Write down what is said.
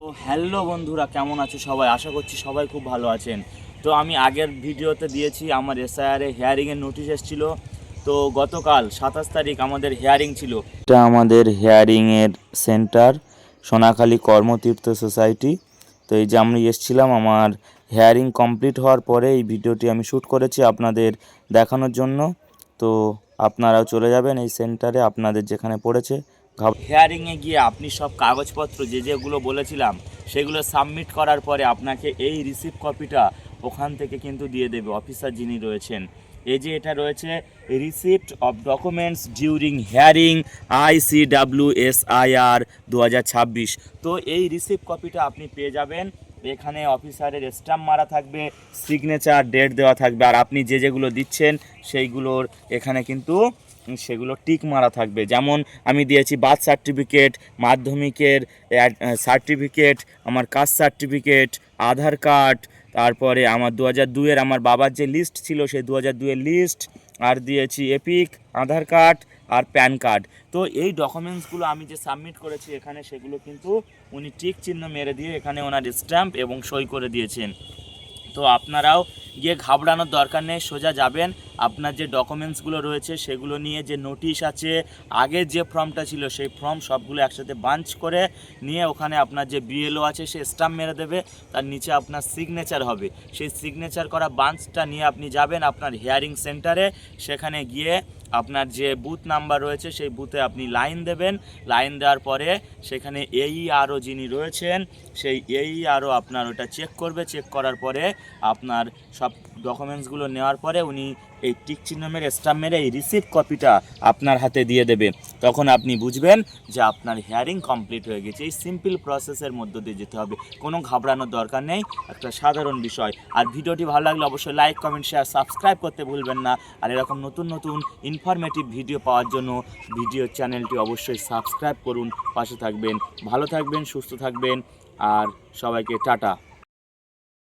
তো হ্যালো বন্ধুরা, কেমন আছো সবাই? আশা করছি সবাই খুব ভালো আছেন। তো আমি আগের ভিডিওতে দিয়েছি আমার এসআইআরে হিয়ারিংয়ের নোটিশ এসেছিলো। তো গতকাল 27 তারিখ আমাদের হিয়ারিং ছিল। এটা আমাদের হিয়ারিংয়ের সেন্টার, সোনাখালী কর্মতীর্থ সোসাইটি। তো এই যে আমি এসেছিলাম, আমার হিয়ারিং কমপ্লিট হওয়ার পরে এই ভিডিওটি আমি শ্যুট করেছি আপনাদের দেখানোর জন্য। তো আপনারাও চলে যাবেন এই সেন্টারে, আপনাদের যেখানে পড়েছে। হিয়ারিংয়ে গিয়ে আপনি সব কাগজপত্র যেগুলো বলেছিলাম সেগুলো সাবমিট করার পরে আপনাকে এই রিসিপ্ট কপিটা ওখান থেকে কিন্তু দিয়ে দেবে অফিসার যিনি রয়েছেন। এই যে এটা রয়েছে receipt of documents during hearing ICWSIR 2026। তো এই রিসিপ্ট কপিটা আপনি পেয়ে যাবেন। এখানে অফিসারের স্ট্যাম্প মারা থাকবে, সিগনেচার, ডেট দেওয়া থাকবে, আর আপনি যেগুলো দিচ্ছেন সেইগুলোর এখানে কিন্তু সেগুলো টিক মারা থাকবে। যেমন আমি দিয়েছি বার্থ সার্টিফিকেট, মাধ্যমিকের সার্টিফিকেট, আমার কাস্ট সার্টিফিকেট, আধার কার্ড, তারপরে আমার 2002-এর আমার বাবার যে লিস্ট ছিল সেই 2002-এর লিস্ট, আর দিয়েছি এপিক, আধার কার্ড আর প্যান কার্ড। তো এই ডকুমেন্টসগুলো আমি যে সাবমিট করেছি এখানে সেগুলো কিন্তু উনি টিক চিহ্ন মেরে দিয়ে এখানে ওনার স্ট্যাম্প এবং সই করে দিয়েছেন। তো আপনারাও গিয়ে ঘাবড়ানোর দরকার নেই, সোজা যাবেন। আপনার যে ডকুমেন্টসগুলো রয়েছে সেগুলো নিয়ে, যে নোটিশ আছে, আগের যে ফর্মটা ছিল সেই ফর্ম সবগুলো একসাথে বাঞ্চ করে নিয়ে ওখানে আপনার যে বিএলও আছে সে স্ট্যাম্প মেরে দেবে, তার নিচে আপনার সিগনেচার হবে। সেই সিগনেচার করা বাঞ্চটা নিয়ে আপনি যাবেন আপনার হিয়ারিং সেন্টারে। সেখানে গিয়ে আপনার যে বুথ নাম্বার রয়েছে সেই বুথে আপনি লাইন দেবেন। লাইন দেওয়ার পরে সেখানে AERO যিনি রয়েছেন সেই AERO আপনার ওটা চেক করবে। চেক করার পরে আপনার সব ডকুমেন্টসগুলো নেওয়ার পরে উনি এই টিক চিহ্ন মেরে স্ট্যাম্প মেরে এই রিসিপ্ট কপিটা আপনার হাতে দিয়ে দেবে। তখন আপনি বুঝবেন যে আপনার হিয়ারিং কমপ্লিট হয়ে গেছে। এই সিম্পল প্রসেসের মধ্য দিয়ে যেতে হবে, কোনো ঘাবড়ানোর দরকার নেই, একটা সাধারণ বিষয়। আর ভিডিওটি ভালো লাগলে অবশ্যই লাইক, কমেন্ট, শেয়ার, সাবস্ক্রাইব করতে ভুলবেন না। আর এরকম নতুন নতুন ইনফরমেটিভ ভিডিও পাওয়ার জন্য ভিডিও চ্যানেলটি অবশ্যই সাবস্ক্রাইব করুন, পাশে থাকবেন। ভালো থাকবেন, সুস্থ থাকবেন, আর সবাইকে টাটা।